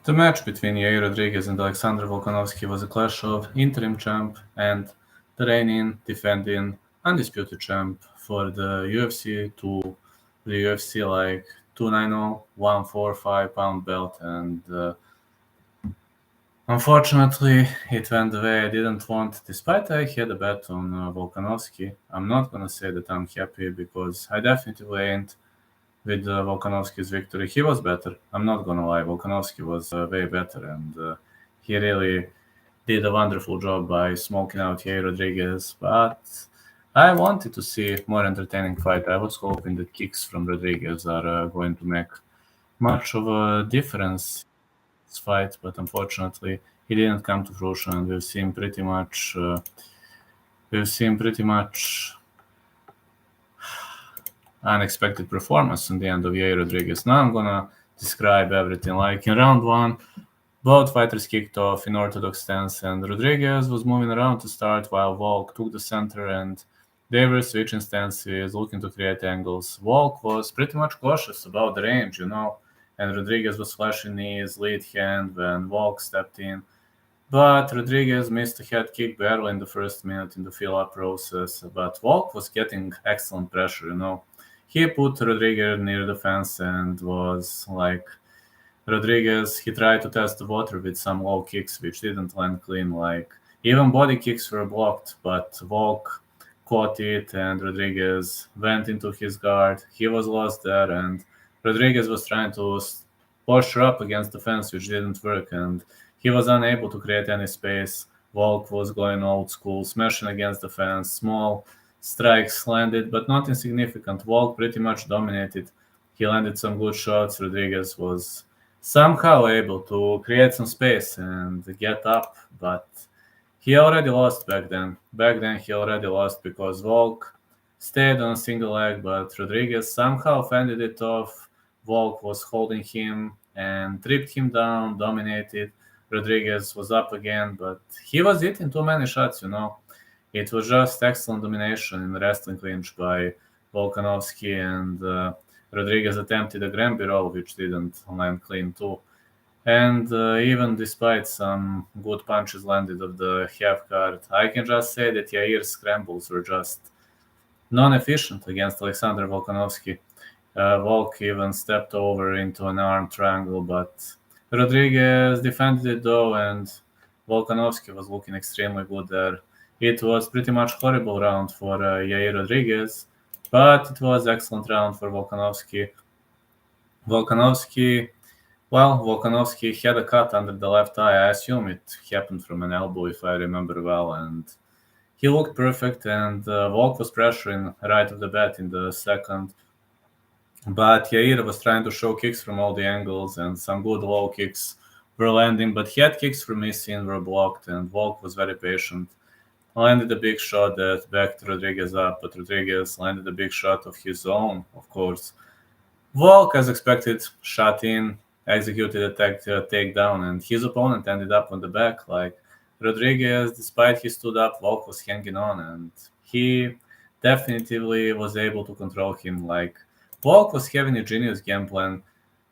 The match between Yair Rodriguez and Alexander Volkanovski was a clash of interim champ and the reigning, defending, undisputed champ for the UFC to the UFC like 290, 145 pound belt, and unfortunately it went the way I didn't want. Despite I had a bet on Volkanovski, I'm not gonna say that I'm happy because I definitely ain't with Volkanovski's victory. He was better. I'm not gonna lie. Volkanovski was way better, and he really did a wonderful job by smoking out Yair Rodriguez. But I wanted to see more entertaining fight. I was hoping that kicks from Rodriguez are going to make much of a difference in this fight, but unfortunately, he didn't come to fruition. And we've seen pretty much unexpected performance in the end of Yair Rodriguez. Now I'm gonna describe everything. Like in round one, both fighters kicked off in orthodox stance, and Rodriguez was moving around to start while Volk took the center and they were switching stances, looking to create angles. Volk was pretty much cautious about the range, and Rodriguez was flashing his lead hand when Volk stepped in. But Rodriguez missed a head kick barely in the first minute in the fill-up process, but Volk was getting excellent pressure. He put Rodriguez near the fence and was like, Rodriguez, he tried to test the water with some low kicks, which didn't land clean. Like, even body kicks were blocked, but Volk caught it, and Rodriguez went into his guard. He was lost there, and Rodriguez was trying to posture up against the fence, which didn't work, and he was unable to create any space. Volk was going old school, smashing against the fence. Small strikes landed, but not insignificant. Volk pretty much dominated. He landed some good shots. Rodriguez was somehow able to create some space and get up, but he already lost back then. Back then, he already lost because Volk stayed on a single leg, but Rodriguez somehow fended it off. Volk was holding him and tripped him down, dominated. Rodriguez was up again, but he was hitting too many shots. It was just excellent domination in the wrestling clinch by Volkanovski, and Rodriguez attempted a Granby roll, which didn't land clean too. And even despite some good punches landed of the half guard, I can just say that Yair's scrambles were just non-efficient against Alexander Volkanovski. Volk even stepped over into an arm triangle, but Rodriguez defended it though, and Volkanovski was looking extremely good there. It was pretty much horrible round for Yair Rodriguez, but it was excellent round for Volkanovski. Volkanovski, Volkanovski had a cut under the left eye. I assume it happened from an elbow, if I remember well, and he looked perfect. And Volk was pressuring right off the bat in the second, but Yair was trying to show kicks from all the angles, and some good low kicks were landing, but head kicks were missing, were blocked, and Volk was very patient. Landed a big shot that backed Rodriguez up, but Rodriguez landed a big shot of his own, of course. Volk, as expected, shot in, executed a takedown, and his opponent ended up on the back. Like Rodriguez, despite he stood up, Volk was hanging on, and he definitively was able to control him. Like Volk was having a genius game plan,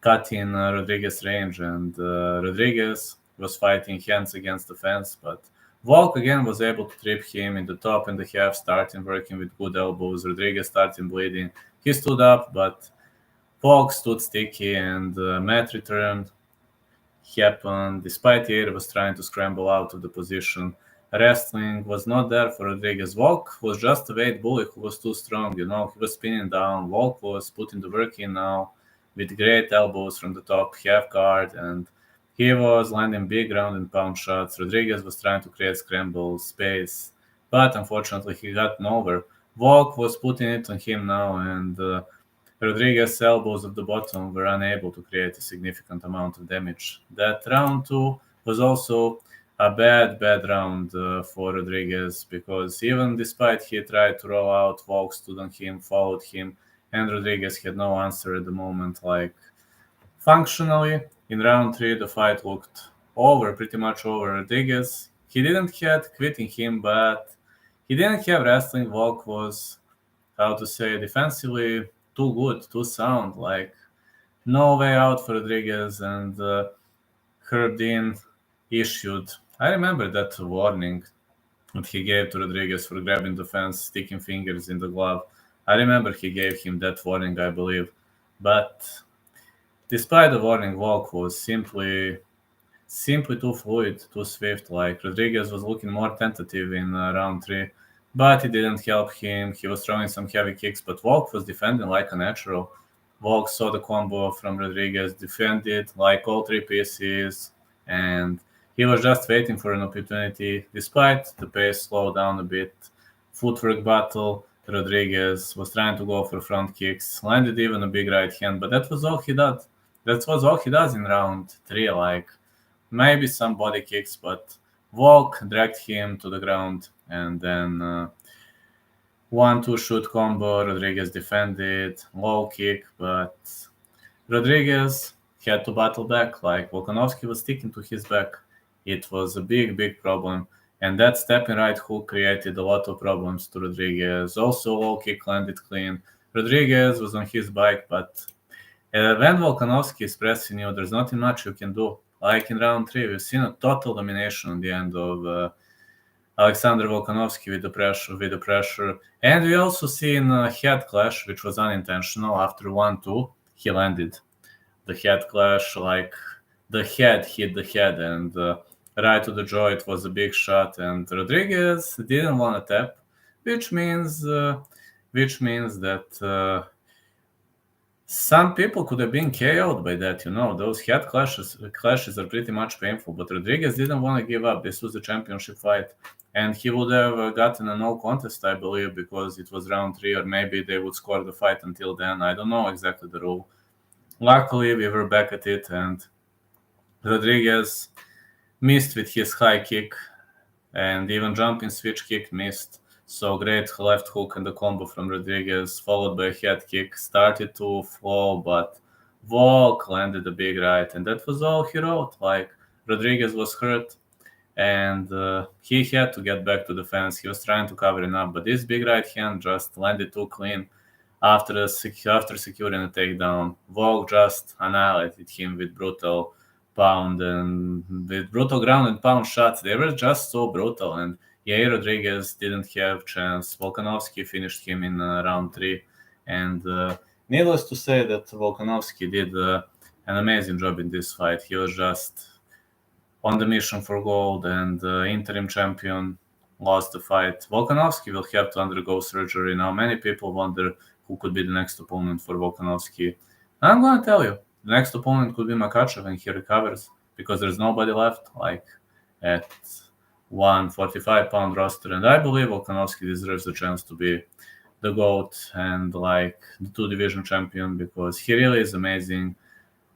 cutting Rodriguez range, and Rodriguez was fighting hands against the fence, but Volk again was able to trip him in the top and the half, starting working with good elbows. Rodriguez starting bleeding. He stood up, but Volk stood sticky, and mat return happened despite Yair was trying to scramble out of the position. Wrestling was not there for Rodriguez. Volk was just a weight bully who was too strong. He was spinning down. Volk was putting the work in now with great elbows from the top half guard, and he was landing big ground and pound shots. Rodriguez was trying to create scramble space, but unfortunately he got nowhere. Volk was putting it on him now, and Rodriguez's elbows at the bottom were unable to create a significant amount of damage. That round two was also a bad round for Rodriguez, because even despite he tried to roll out, Volk stood on him, followed him, and Rodriguez had no answer at the moment. Like, functionally, in round three, the fight looked over, pretty much over. Rodriguez, he didn't have quitting him, but he didn't have wrestling. Volk was, how to say, defensively too good, too sound. Like, no way out for Rodriguez, and Dean issued. I remember that warning that he gave to Rodriguez for grabbing the fence, sticking fingers in the glove. I remember he gave him that warning, I believe. But despite the warning, Volk was simply too fluid, too swift. Like Rodriguez was looking more tentative in round three, but it didn't help him. He was throwing some heavy kicks, but Volk was defending like a natural. Volk saw the combo from Rodriguez, defended like all three pieces, and he was just waiting for an opportunity. Despite the pace slowed down a bit, footwork battle. Rodriguez was trying to go for front kicks, landed even a big right hand, but that was all he did. That was all he does in round three. Like maybe some body kicks, but Volk dragged him to the ground, and then 1-2 shoot combo. Rodriguez defended, low kick, but Rodriguez had to battle back. Like Volkanovski was sticking to his back. It was a big problem. And that stepping right hook created a lot of problems to Rodriguez. Also, low kick landed clean. Rodriguez was on his bike, but when Volkanovski is pressing you, there's nothing much you can do. Like in round three, we've seen a total domination at the end of Alexander Volkanovski with the pressure. And we also seen a head clash, which was unintentional. After 1-2, he landed the head clash, like the head hit the head, and right to the jaw. It was a big shot, and Rodriguez didn't want to tap, which means that some people could have been KO'd by that. Those head clashes are pretty much painful, but Rodriguez didn't want to give up. This was a championship fight, and he would have gotten a no contest, I believe, because it was round three, or maybe they would score the fight until then. I don't know exactly the rule. Luckily, we were back at it, and Rodriguez missed with his high kick, and even jumping switch kick missed. So great left hook and the combo from Rodriguez, followed by a head kick, started to flow, but Volk landed a big right, and that was all he wrote. Like Rodriguez was hurt, and he had to get back to the fence. He was trying to cover it up, but this big right hand just landed too clean. After securing a takedown, Volk just annihilated him with brutal ground and pound shots. They were just so brutal, and Yair Rodriguez didn't have chance. Volkanovski finished him in round three, and needless to say that Volkanovski did an amazing job in this fight. He was just on the mission for gold, and interim champion lost the fight. Volkanovski will have to undergo surgery now. Many people wonder who could be the next opponent for Volkanovski. I'm going to tell you, the next opponent could be Makhachev when he recovers, because there's nobody left like at 145-pound roster, and I believe Volkanovski deserves a chance to be the GOAT and like the two-division champion, because he really is amazing.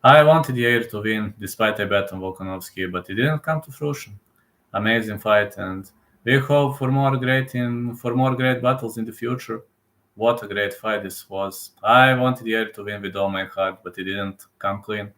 I wanted Yair to win, despite I bet on Volkanovski, but it didn't come to fruition. Amazing fight, and we hope for more great battles in the future. What a great fight this was. I wanted Yair to win with all my heart, but it didn't come clean.